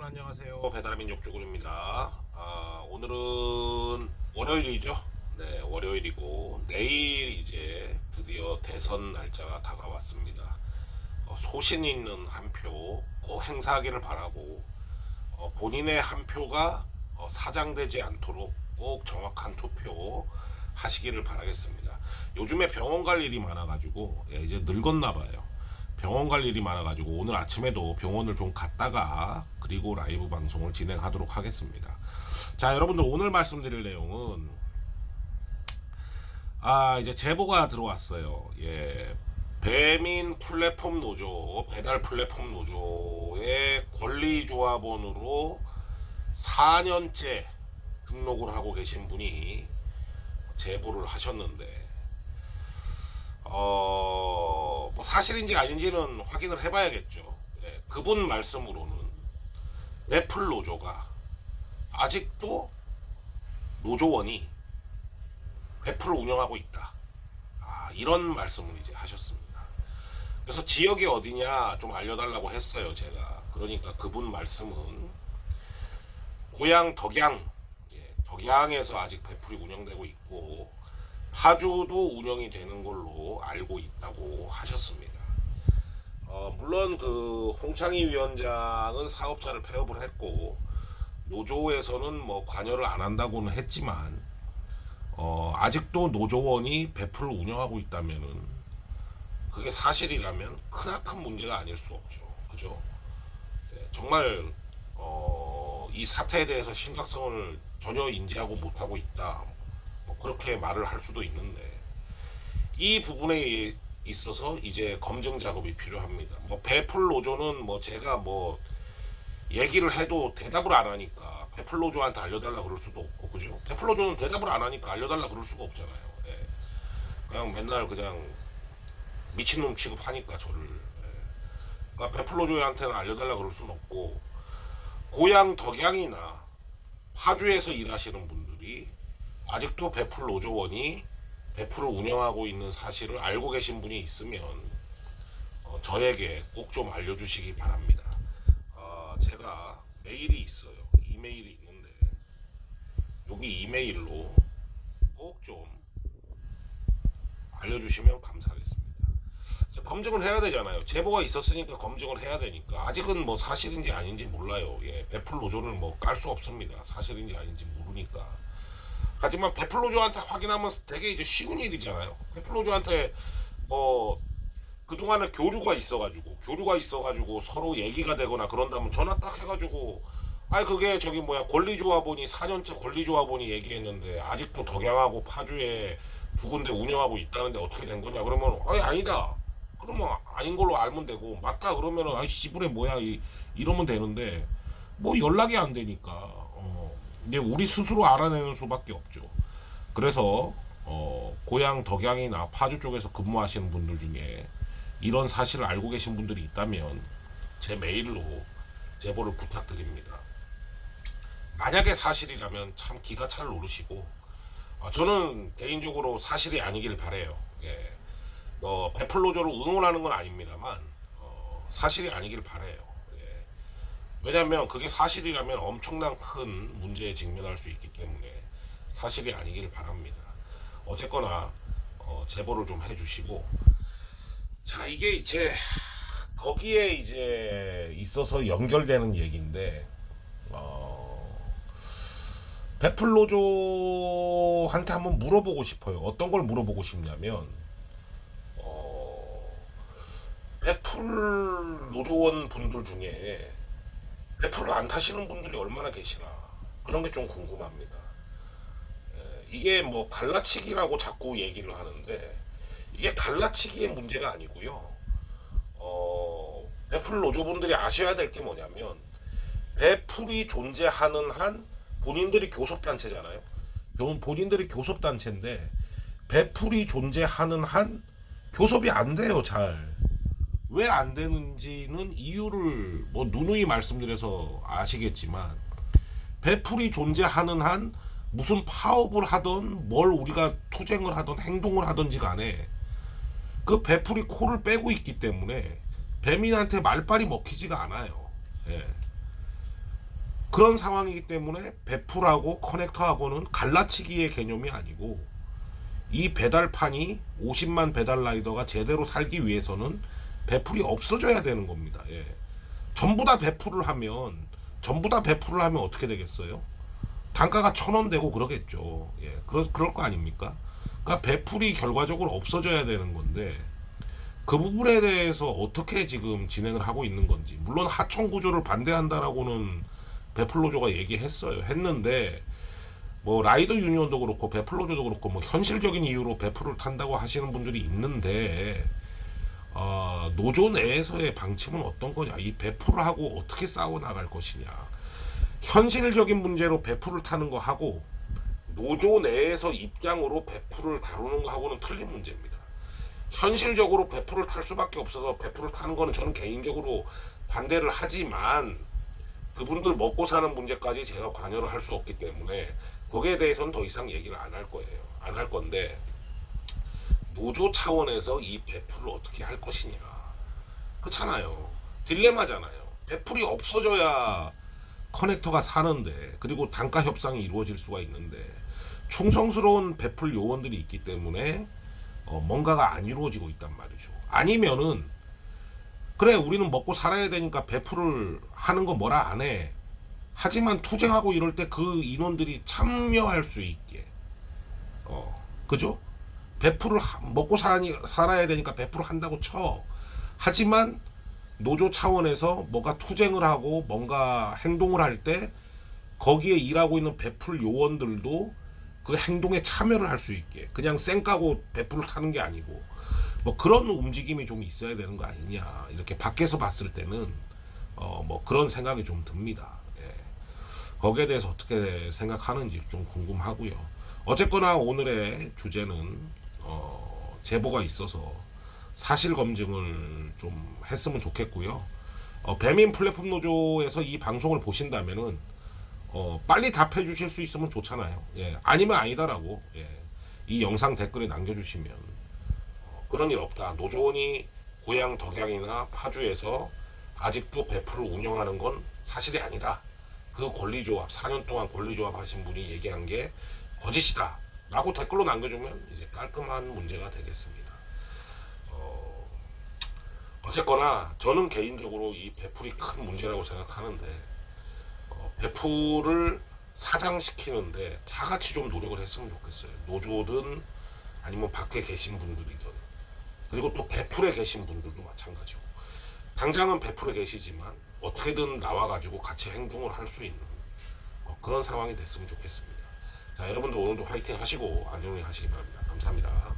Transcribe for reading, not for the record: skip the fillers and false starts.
안녕하세요. 배달의 민족주군입니다. 오늘은 월요일이죠. 네, 월요일이고 내일 이제 드디어 대선 날짜가 다가왔습니다. 소신 있는 한 표 꼭 행사하기를 바라고 본인의 한 표가 사장되지 않도록 꼭 정확한 투표 하시기를 바라겠습니다. 요즘에 병원 갈 일이 많아가지고 이제 늙었나 봐요. 병원 갈 일이 많아가지고 오늘 아침에도 병원을 좀 갔다가 그리고 라이브 방송을 진행하도록 하겠습니다. 자, 여러분들 오늘 말씀드릴 내용은 이제 제보가 들어왔어요. 배민 플랫폼 노조, 배달 플랫폼 노조의 권리조합원으로 4년째 등록을 하고 계신 분이 제보를 하셨는데 뭐 사실인지 아닌지는 확인을 해봐야겠죠. 그분 말씀으로는 애플 노조가 아직도 노조원이 애플을 운영하고 있다. 이런 말씀을 이제 하셨습니다. 그래서 지역이 어디냐 좀 알려달라고 했어요, 제가. 그러니까 그분 말씀은 고향 덕양, 덕양에서 아직 애플이 운영되고 있고 파주도 운영이 되는 걸로 알고 있다고 하셨습니다. 물론 그 홍창희 위원장은 사업자를 폐업을 했고 노조에서는 뭐 관여를 안 한다고는 했지만 아직도 노조원이 배풀을 운영하고 있다면은 그게 사실이라면 크나큰 문제가 아닐 수 없죠. 그죠? 정말 이 사태에 대해서 심각성을 전혀 인지하고 못하고 있다. 그렇게 말을 할 수도 있는데 이 부분에 있어서 이제 검증 작업이 필요합니다. 배풀 노조는 제가 얘기를 해도 대답을 안 하니까 배풀 노조한테 알려달라 그럴 수도 없고, 그죠? 배풀 노조는 대답을 안 하니까 알려달라 그럴 수가 없잖아요. 그냥 맨날 그냥 미친놈 취급하니까 저를. 그러니까 배풀 노조한테는 알려달라 그럴 수는 없고, 고향 덕양이나 파주에서 일하시는 분들이 아직도 배풀 노조원이 배풀을 운영하고 있는 사실을 알고 계신 분이 있으면 저에게 꼭 좀 알려주시기 바랍니다. 제가 메일이 있어요. 이메일이 있는데 여기 이메일로 꼭 좀 알려주시면 감사하겠습니다. 검증을 해야 되잖아요. 제보가 있었으니까 검증을 해야 되니까. 아직은 사실인지 아닌지 몰라요. 배풀 노조를 깔 수 없습니다. 사실인지 아닌지 모르니까. 하지만 배플로조한테 확인하면 되게 이제 쉬운 일이잖아요. 배플로조한테 그동안에 교류가 있어가지고 서로 얘기가 되거나 그런다면 전화 딱 해가지고 그게 권리조합원이 4년째 권리조합원이 얘기했는데 아직도 덕양하고 파주에 두 군데 운영하고 있다는데 어떻게 된 거냐 그러면 아니다. 그러면 아닌 걸로 알면 되고 맞다 그러면은 씨부레 뭐야 이러면 되는데 연락이 안 되니까 이제 우리 스스로 알아내는 수밖에 없죠. 그래서 고향 덕양이나 파주 쪽에서 근무하시는 분들 중에 이런 사실을 알고 계신 분들이 있다면 제 메일로 제보를 부탁드립니다. 만약에 사실이라면 참 기가 찰 오르시고 저는 개인적으로 사실이 아니길 바래요. 배플로조를 응원하는 건 아닙니다만 사실이 아니길 바래요. 왜냐하면 그게 사실이라면 엄청난 큰 문제에 직면할 수 있기 때문에 사실이 아니길 바랍니다. 어쨌거나 제보를 좀 해주시고, 자, 이게 이제 거기에 이제 있어서 연결되는 얘기인데 배플로조한테 한번 물어보고 싶어요. 어떤 걸 물어보고 싶냐면 배플 노조원 분들 중에 배풀을 안 타시는 분들이 얼마나 계시나 그런 게 좀 궁금합니다. 이게 갈라치기라고 자꾸 얘기를 하는데 이게 갈라치기의 문제가 아니고요. 배풀 노조분들이 아셔야 될 게 뭐냐면 배풀이 존재하는 한 본인들이 교섭단체잖아요. 본인들이 교섭단체인데 배풀이 존재하는 한 교섭이 안 돼요. 잘. 왜 안 되는지는 이유를 누누이 말씀드려서 아시겠지만 배풀이 존재하는 한 무슨 파업을 하던 뭘 우리가 투쟁을 하던 행동을 하든지 간에 그 배풀이 코를 빼고 있기 때문에 배민한테 말빨이 먹히지가 않아요. 그런 상황이기 때문에 배풀하고 커넥터하고는 갈라치기의 개념이 아니고, 이 배달판이 50만 배달 라이더가 제대로 살기 위해서는 배풀이 없어져야 되는 겁니다. 예. 전부 다 배풀을 하면 어떻게 되겠어요? 단가가 1,000원 되고 그러겠죠. 예. 그럴 거 아닙니까? 그러니까 배풀이 결과적으로 없어져야 되는 건데, 그 부분에 대해서 어떻게 지금 진행을 하고 있는 건지. 물론 하청 구조를 반대한다라고는 배풀노조가 했는데, 뭐 라이더 유니온도 그렇고 배풀노조도 그렇고 뭐 현실적인 이유로 배풀을 탄다고 하시는 분들이 있는데, 노조 내에서의 방침은 어떤 거냐, 이 배풀을 하고 어떻게 싸워 나갈 것이냐. 현실적인 문제로 배풀을 타는 거 하고 노조 내에서 입장으로 배풀을 다루는 거 하고는 틀린 문제입니다. 현실적으로 배풀을 탈 수밖에 없어서 배풀을 타는 거는 저는 개인적으로 반대를 하지만, 그분들 먹고 사는 문제까지 제가 관여를 할 수 없기 때문에 거기에 대해서는 더 이상 얘기를 안 할 거예요. 안 할 건데, 노조 차원에서 이 배풀을 어떻게 할 것이냐, 그렇잖아요. 딜레마잖아요. 배풀이 없어져야 커넥터가 사는데, 그리고 단가 협상이 이루어질 수가 있는데, 충성스러운 배풀 요원들이 있기 때문에 뭔가가 안 이루어지고 있단 말이죠. 아니면은, 그래 우리는 먹고 살아야 되니까 배풀을 하는 거 뭐라 안 해. 하지만 투쟁하고 이럴 때 그 인원들이 참여할 수 있게, 그죠? 배풀을 먹고 살아야 되니까 배풀을 한다고 쳐. 하지만 노조 차원에서 뭐가 투쟁을 하고 뭔가 행동을 할 때 거기에 일하고 있는 배풀 요원들도 그 행동에 참여를 할 수 있게, 그냥 쌩 까고 배풀을 타는 게 아니고 뭐 그런 움직임이 좀 있어야 되는 거 아니냐, 이렇게 밖에서 봤을 때는 뭐 그런 생각이 좀 듭니다. 예. 거기에 대해서 어떻게 생각하는지 좀 궁금하고요. 어쨌거나 오늘의 주제는 제보가 있어서 사실 검증을 좀 했으면 좋겠고요. 배민 플랫폼 노조에서 이 방송을 보신다면은 빨리 답해 주실 수 있으면 좋잖아요. 예. 아니면 아니다라고, 예, 이 영상 댓글에 남겨주시면, 그런 일 없다, 노조원이 고향 덕양이나 파주에서 아직도 배풀을 운영하는 건 사실이 아니다, 그 권리조합 4년 동안 권리조합 하신 분이 얘기한 게 거짓이다 라고 댓글로 남겨주면 이제 깔끔한 문제가 되겠습니다. 어쨌거나 저는 개인적으로 이 배풀이 큰 문제라고 생각하는데, 배풀을 사장시키는데 다 같이 좀 노력을 했으면 좋겠어요. 노조든 아니면 밖에 계신 분들이든, 그리고 또 배풀에 계신 분들도 마찬가지고, 당장은 배풀에 계시지만 어떻게든 나와가지고 같이 행동을 할 수 있는 그런 상황이 됐으면 좋겠습니다. 자, 여러분들 오늘도 화이팅 하시고 안전운행 하시기 바랍니다. 감사합니다.